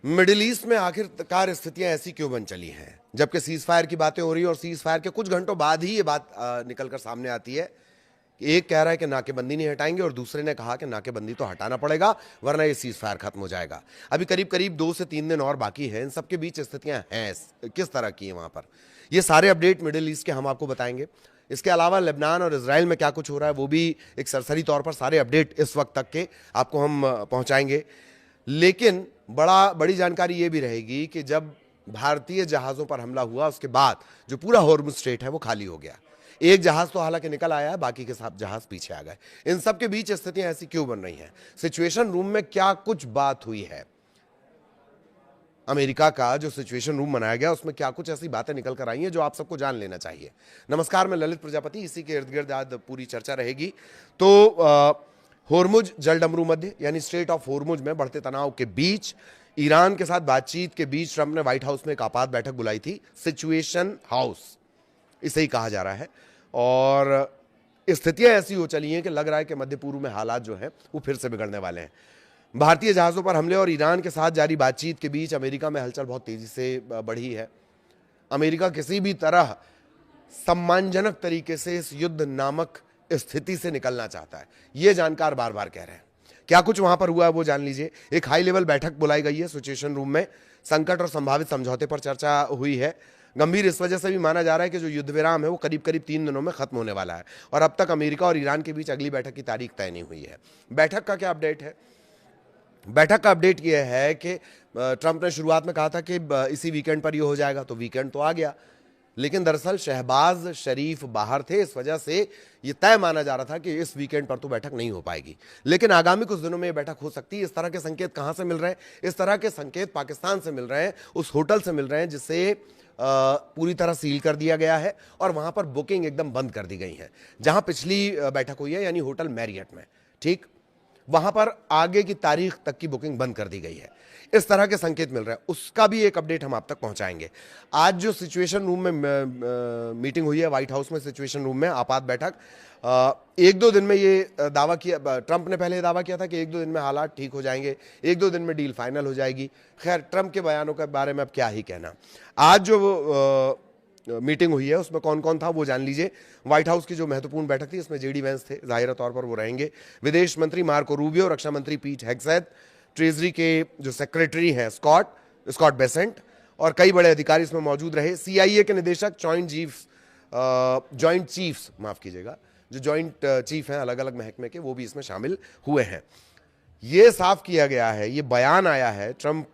Middle east में आखिरकार स्थितियां ऐसी क्यों बन चली हैं, जबकि सीज फायर की बातें हो रही है और सीज फायर के कुछ घंटों बाद ही ये बात निकलकर सामने आती है कि एक कह रहा है कि नाकेबंदी नहीं हटाएंगे और दूसरे ने कहा कि नाकेबंदी तो हटाना पड़ेगा वरना ये सीज फायर खत्म हो जाएगा। अभी करीब करीब 2 से 3 दिन और बाकी हैं। इन सबके बीच स्थितियां हैं किस तरह की हैं वहां पर, ये सारे अपडेट मिडिल ईस्ट के हम आपको बताएंगे। इसके अलावा लेबनान और इजराइल में क्या कुछ हो रहा है वो भी एक सरसरी तौर पर सारे अपडेट इस वक्त तक के आपको हम पहुंचाएंगे। लेकिन बड़ी जानकारी ये भी रहेगी कि जब भारतीय जहाज़ों पर हमला हुआ उसके बाद जो पूरा हॉर्मुज़ स्ट्रेट है वो खाली हो गया। एक जहाज़ तो हालांकि निकल आया है, बाकी के सब जहाज़ पीछे आ गए। इन सब के बीच स्थितियां ऐसी क्यों बन रही हैं, सिचुएशन रूम में क्या कुछ बात हुई है, अमेरिका का जो सिचुएशन रूम बनाया गया उसमें क्या कुछ ऐसी बातें निकल कर आई हैं जो आप सबको जान लेना चाहिए। नमस्कार, मैं ललित प्रजापति, इसी के इर्द गिर्द आज पूरी चर्चा रहेगी। तो होर्मुज जलडमरू मध्य यानी स्ट्रेट ऑफ होर्मुज में बढ़ते तनाव के बीच ईरान के साथ बातचीत के बीच ट्रंप ने व्हाइट हाउस में एक आपात बैठक बुलाई थी। सिचुएशन हाउस इसे ही कहा जा रहा है और स्थितियां ऐसी हो चली हैं कि लग रहा है कि मध्य पूर्व में हालात जो हैं वो फिर से बिगड़ने वाले हैं। भारतीय जहाज़ों पर हमले और ईरान के साथ जारी बातचीत के बीच अमेरिका में हलचल बहुत तेजी से बढ़ी है। अमेरिका किसी भी तरह सम्मानजनक तरीके से इस युद्ध नामक स्थिति से निकलना चाहता है, ये जानकार बार बार कह रहे हैं। क्या कुछ वहां पर हुआ है वो जान लीजिए। एक हाई लेवल बैठक बुलाई गई है सिचुएशन रूम में, संकट और संभावित समझौते पर चर्चा हुई है। गंभीर इस वजह से भी माना जा रहा है कि जो युद्ध विराम है वो करीब करीब 3 दिनों में खत्म होने वाला है और अब तक अमेरिका और ईरान के बीच अगली बैठक की तारीख तय नहीं हुई है। बैठक का क्या अपडेट है? बैठक का अपडेट यह है कि ट्रंप ने शुरुआत में कहा था कि इसी वीकेंड पर ये हो जाएगा, तो वीकेंड तो आ गया, लेकिन दरअसल शहबाज शरीफ बाहर थे, इस वजह से ये तय माना जा रहा था कि इस वीकेंड पर तो बैठक नहीं हो पाएगी। लेकिन आगामी कुछ दिनों में ये बैठक हो सकती है। इस तरह के संकेत कहां से मिल रहे हैं? इस तरह के संकेत पाकिस्तान से मिल रहे हैं, उस होटल से मिल रहे हैं जिसे पूरी तरह सील कर दिया गया है और वहां पर बुकिंग एकदम बंद कर दी गई है जहां पिछली बैठक हुई है, यानी होटल मैरियट में। ठीक, वहां पर आगे की तारीख तक की बुकिंग बंद कर दी गई है। इस तरह के संकेत मिल रहे हैं, उसका भी एक अपडेट हम आप तक पहुंचाएंगे। आज जो सिचुएशन रूम में मीटिंग हुई है व्हाइट हाउस में, सिचुएशन रूम में आपात बैठक, 1-2 दिन में ये दावा किया, ट्रंप ने पहले दावा किया था कि 1-2 दिन में हालात ठीक हो जाएंगे, 1-2 दिन में डील फाइनल हो जाएगी। खैर, ट्रंप के बयानों के बारे में अब क्या ही कहना। आज जो मीटिंग हुई है उसमें कौन कौन था वो जान लीजिए। व्हाइट हाउस की जो महत्वपूर्ण बैठक थी इसमें जेडी वेंस थे, जाहिर तौर पर वो रहेंगे। विदेश मंत्री मार्को रूबियो, रक्षा मंत्री पीट हेग्सेथ, ट्रेजरी के जो सेक्रेटरी हैं स्कॉट बेसेंट और कई बड़े अधिकारी इसमें मौजूद रहे। CIA के निदेशक, जॉइंट चीफ्स माफ कीजिएगा, जो जॉइंट चीफ हैं अलग अलग महकमे के, वो भी इसमें शामिल हुए हैं। ये साफ किया गया है, ये बयान आया है ट्रंप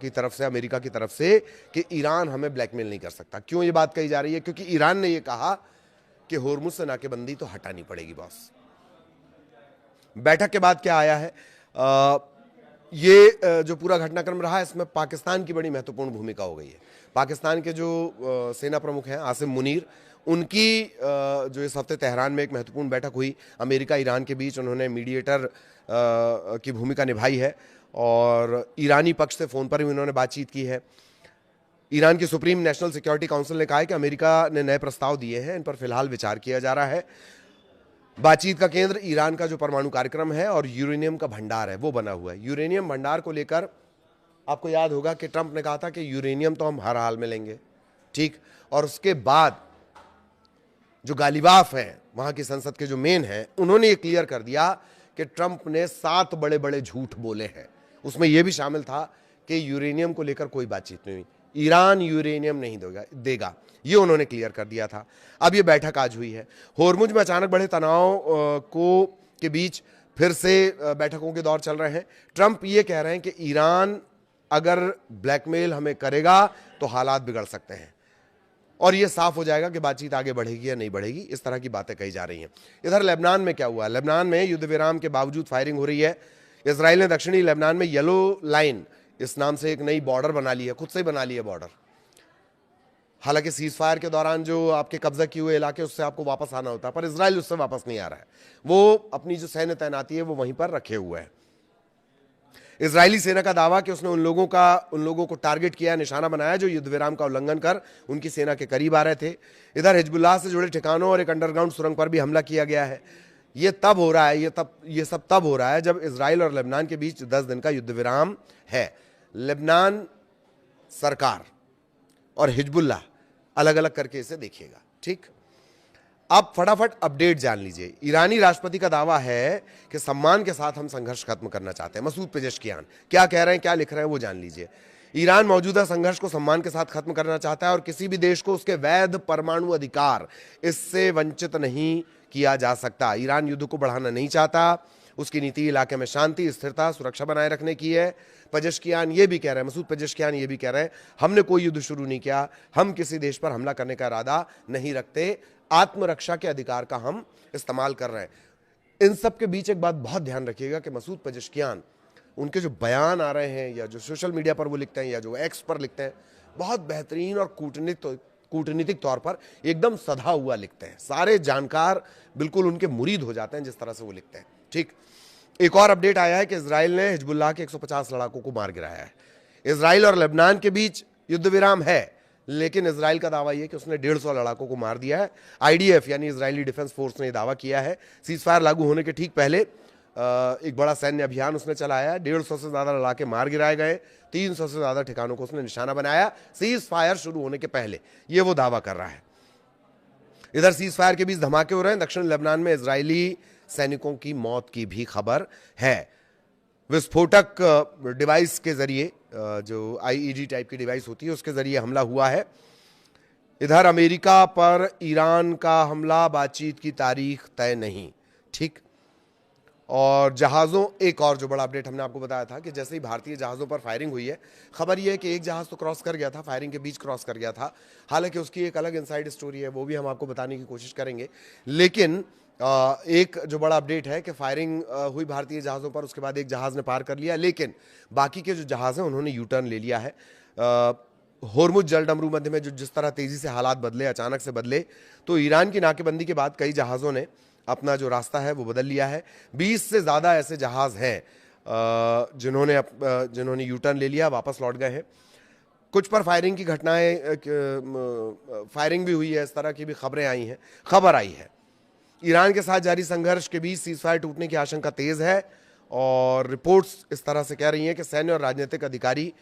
की तरफ से, अमेरिका की तरफ से, कि ईरान हमें ब्लैकमेल नहीं कर सकता। क्यों ये बात कही जा रही है? क्योंकि ईरान ने ये कहा कि होर्मुज से नाकेबंदी तो हटानी पड़ेगी बॉस। बैठक के बाद क्या आया है? ये जो पूरा घटनाक्रम रहा इसमें पाकिस्तान की बड़ी महत्वपूर्ण भूमिका हो गई है। पाकिस्तान के जो सेना प्रमुख हैं आसिम मुनीर, उनकी जो इस हफ्ते तेहरान में एक महत्वपूर्ण बैठक हुई अमेरिका ईरान के बीच, उन्होंने मीडिएटर की भूमिका निभाई है और ईरानी पक्ष से फ़ोन पर भी उन्होंने बातचीत की है। ईरान की सुप्रीम नेशनल सिक्योरिटी काउंसिल ने कहा है कि अमेरिका ने नए प्रस्ताव दिए हैं, इन पर फिलहाल विचार किया जा रहा है। बातचीत का केंद्र ईरान का जो परमाणु कार्यक्रम है और यूरेनियम का भंडार है वो बना हुआ है। यूरेनियम भंडार को लेकर आपको याद होगा कि ट्रंप ने कहा था कि यूरेनियम तो हम हर हाल में लेंगे, ठीक, और उसके बाद जो गालिबाफ हैं वहां की संसद के जो मेन हैं, उन्होंने ये क्लियर कर दिया कि ट्रंप ने 7 बड़े बड़े झूठ बोले हैं। उसमें यह भी शामिल था कि यूरेनियम को लेकर कोई बातचीत नहीं हुई, ईरान यूरेनियम नहीं देगा, ये उन्होंने क्लियर कर दिया था। अब ये बैठक आज हुई है। होर्मुज में अचानक बढ़े तनाव के बीच फिर से बैठकों के दौर चल रहे हैं। ट्रंप ये कह रहे हैं कि ईरान अगर ब्लैकमेल हमें करेगा तो हालात बिगड़ सकते हैं और ये साफ हो जाएगा कि बातचीत आगे बढ़ेगी या नहीं बढ़ेगी। इस तरह की बातें कही जा रही हैं। इधर लेबनान में क्या हुआ? लेबनान में युद्ध विराम के बावजूद फायरिंग हो रही है। इजराइल ने दक्षिणी लेबनान में येलो लाइन इस नाम से एक नई बॉर्डर बना ली है, खुद से बना ली है बॉर्डर। हालांकि सीज फायर के दौरान जो आपके कब्जा किए हुए इलाके उससे आपको वापस आना होता है, पर इजराइल उससे वापस नहीं आ रहा है। वो अपनी जो सैन्य तैनाती है वो वहीं पर रखे हुए है। इजरायली सेना का दावा कि उसने उन लोगों को टारगेट किया, निशाना बनाया जो युद्ध विराम का उल्लंघन कर उनकी सेना के करीब आ रहे थे। इधर हिजबुल्लाह से जुड़े ठिकानों और एक अंडरग्राउंड सुरंग पर भी हमला किया गया है। ये तब हो रहा है, ये सब तब हो रहा है जब इजराइल और लेबनान के बीच 10 दिन का युद्ध विराम है। लेबनान सरकार और हिजबुल्लाह अलग अलग करके इसे देखिएगा। ठीक, आप फटाफट अपडेट जान लीजिए। ईरानी राष्ट्रपति का दावा है कि सम्मान के साथ हम संघर्ष खत्म करना चाहते हैं। मसूद पेजेश्कियान क्या कह रहे हैं, क्या लिख रहे हैं, वो जान लीजिए। ईरान मौजूदा संघर्ष को सम्मान के साथ खत्म करना चाहता है और किसी भी देश को उसके वैध परमाणु अधिकार इससे वंचित नहीं किया जा सकता। ईरान युद्ध को बढ़ाना नहीं चाहता, उसकी नीति इलाके में शांति, स्थिरता, सुरक्षा बनाए रखने की है। पेजेश्कियान ये भी कह रहे हैं, मसूद पेजेश्कियान ये भी कह रहे हैं, हमने कोई युद्ध शुरू नहीं किया, हम किसी देश पर हमला करने का इरादा नहीं रखते, आत्मरक्षा के अधिकार का हम इस्तेमाल कर रहे हैं। इन सब के बीच एक बात बहुत ध्यान रखिएगा कि मसूद पेजेश्कियान, उनके जो बयान आ रहे हैं या जो सोशल मीडिया पर वो लिखते हैं या जो एक्स पर लिखते हैं, बहुत बेहतरीन और कूटनीतिक तौर पर एकदम सधा हुआ लिखते हैं। सारे जानकार बिल्कुल उनके मुरीद हो जाते हैं जिस तरह से वो लिखते हैं। ठीक, एक और अपडेट आया है कि इजराइल ने हिजबुल्लाह के 150 लड़ाकों को मार गिराया है। इजराइल और लेबनान के बीच युद्ध विराम है, लेकिन इजराइल का दावा यह कि उसने 150 लड़ाकों को मार दिया है। आईडीएफ यानी इजरायली डिफेंस फोर्स ने यह दावा किया है। सीजफायर लागू होने के ठीक पहले एक बड़ा सैन्य अभियान उसने चलाया। 150 से ज्यादा लड़ाके मार गिराए गए, 300 से ज्यादा ठिकानों को उसने निशाना बनाया सीज फायर शुरू होने के पहले, ये वो दावा कर रहा है। इधर सीज फायर के बीच धमाके हो रहे हैं। दक्षिण लेबनान में इजरायली सैनिकों की मौत की भी खबर है। विस्फोटक डिवाइस के जरिए, जो आईईडी टाइप की डिवाइस होती है, उसके जरिए हमला हुआ है। इधर अमेरिका पर ईरान का हमला, बातचीत की तारीख तय नहीं। ठीक, और जहाज़ों, एक और जो बड़ा अपडेट हमने आपको बताया था कि जैसे ही भारतीय जहाज़ों पर फायरिंग हुई है, खबर यह है कि एक जहाज़ तो क्रॉस कर गया था, फायरिंग के बीच क्रॉस कर गया था। हालांकि उसकी एक अलग इनसाइड स्टोरी है, वो भी हम आपको बताने की कोशिश करेंगे। लेकिन एक जो बड़ा अपडेट है कि फायरिंग हुई भारतीय जहाज़ों पर, उसके बाद एक जहाज़ ने पार कर लिया, लेकिन बाकी के जो जहाज़ हैं उन्होंने यू टर्न ले लिया है। होर्मुज जलडमरू मध्य में जो जिस तरह तेज़ी से हालात बदले, अचानक से बदले, तो ईरान की नाकेबंदी के बाद कई जहाज़ों ने अपना जो रास्ता है वो बदल लिया है। 20 से ज़्यादा ऐसे जहाज़ हैं जिन्होंने यू टर्न ले लिया, वापस लौट गए हैं। कुछ पर फायरिंग की घटनाएं, फायरिंग भी हुई है, इस तरह की भी खबर आई है। ईरान के साथ जारी संघर्ष के बीच सीजफायर टूटने की आशंका तेज है और रिपोर्ट्स इस तरह से कह रही हैं कि सैन्य और राजनीतिक अधिकारी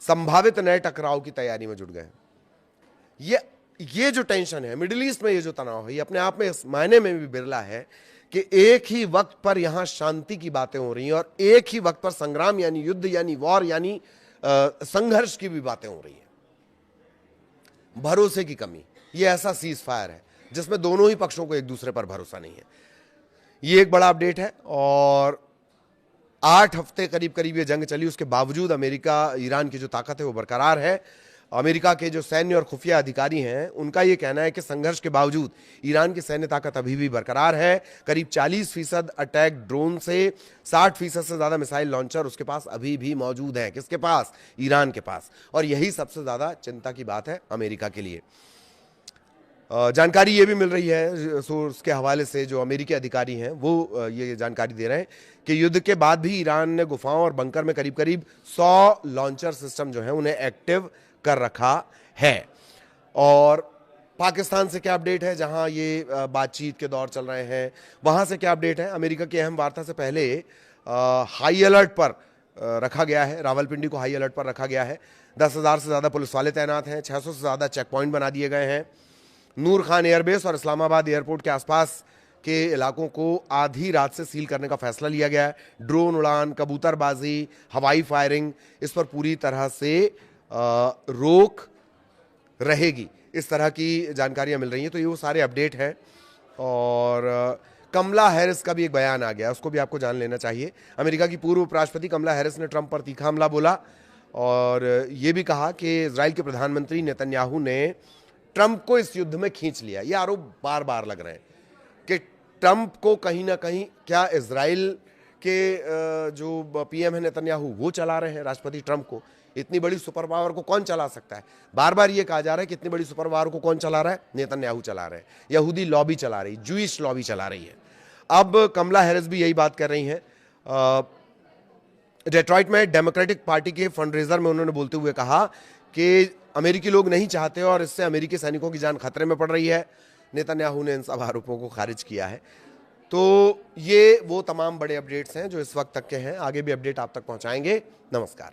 संभावित नए टकराव की तैयारी में जुट गए हैं। ये जो टेंशन है मिडिल ईस्ट में, ये जो तनाव है, ये अपने आप में इस मायने में भी बिरला है कि एक ही वक्त पर यहां शांति की बातें हो रही हैं और एक ही वक्त पर संग्राम यानी युद्ध यानी वॉर यानी संघर्ष की भी बातें हो रही हैं। भरोसे की कमी, ये ऐसा सीज फायर है जिसमें दोनों ही पक्षों को एक दूसरे पर भरोसा नहीं है। ये एक बड़ा अपडेट है। और 8 हफ्ते करीब ये जंग चली, उसके बावजूद अमेरिका, ईरान की जो ताकत है वो बरकरार है। अमेरिका के जो सैन्य और खुफिया अधिकारी हैं उनका ये कहना है कि संघर्ष के बावजूद ईरान की सैन्य ताकत अभी भी बरकरार है। करीब 40% अटैक ड्रोन से 60% से ज्यादा मिसाइल लॉन्चर उसके पास अभी भी मौजूद हैं। किसके पास? ईरान के पास। और यही सबसे ज्यादा चिंता की बात है अमेरिका के लिए। जानकारी ये भी मिल रही है सोर्स के हवाले से, जो अमेरिकी अधिकारी हैं वो ये जानकारी दे रहे हैं कि युद्ध के बाद भी ईरान ने गुफाओं और बंकर में करीब 100 लॉन्चर सिस्टम जो है उन्हें एक्टिव कर रखा है। और पाकिस्तान से क्या अपडेट है, जहां ये बातचीत के दौर चल रहे हैं, वहां से क्या अपडेट है? अमेरिका की अहम वार्ता से पहले हाई अलर्ट पर रखा गया है, रावलपिंडी को हाई अलर्ट पर रखा गया है। 10,000 से ज्यादा पुलिस वाले तैनात हैं, 600 से ज्यादा चेक पॉइंट बना दिए गए हैं। नूर खान एयरबेस और इस्लामाबाद एयरपोर्ट के आसपास के इलाकों को आधी रात से सील करने का फैसला लिया गया है। ड्रोन उड़ान, कबूतरबाजी, हवाई फायरिंग, इस पर पूरी तरह से रोक रहेगी, इस तरह की जानकारियां मिल रही हैं। तो ये वो सारे अपडेट हैं। और कमला हैरिस का भी एक बयान आ गया, उसको भी आपको जान लेना चाहिए। अमेरिका की पूर्व उपराष्ट्रपति कमला हैरिस ने ट्रंप पर तीखा हमला बोला और ये भी कहा कि इजराइल के प्रधानमंत्री नेतन्याहू ने ट्रंप को इस युद्ध में खींच लिया। ये आरोप बार बार लग रहे हैं कि ट्रंप को कहीं ना कहीं, क्या इजराइल के जो पीएम है नेतन्याहू वो चला रहे हैं राष्ट्रपति ट्रंप को? इतनी बड़ी सुपर पावर को कौन चला सकता है? बार बार ये कहा जा रहा है कि इतनी बड़ी सुपर पावर को कौन चला रहा है? नेतन्याहू चला रहे हैं। यहूदी लॉबी चला रही, जूइश लॉबी चला रही है। अब कमला हैरिस भी यही बात कर रही हैं। डेट्रॉइट में डेमोक्रेटिक पार्टी के फंडरेजर में उन्होंने बोलते हुए कहा कि अमेरिकी लोग नहीं चाहते और इससे अमेरिकी सैनिकों की जान खतरे में पड़ रही है। नेतन्याहू ने इन सब आरोपों को खारिज किया है। तो ये वो तमाम बड़े अपडेट्स हैं जो इस वक्त तक के हैं। आगे भी अपडेट आप तक पहुंचाएंगे। नमस्कार।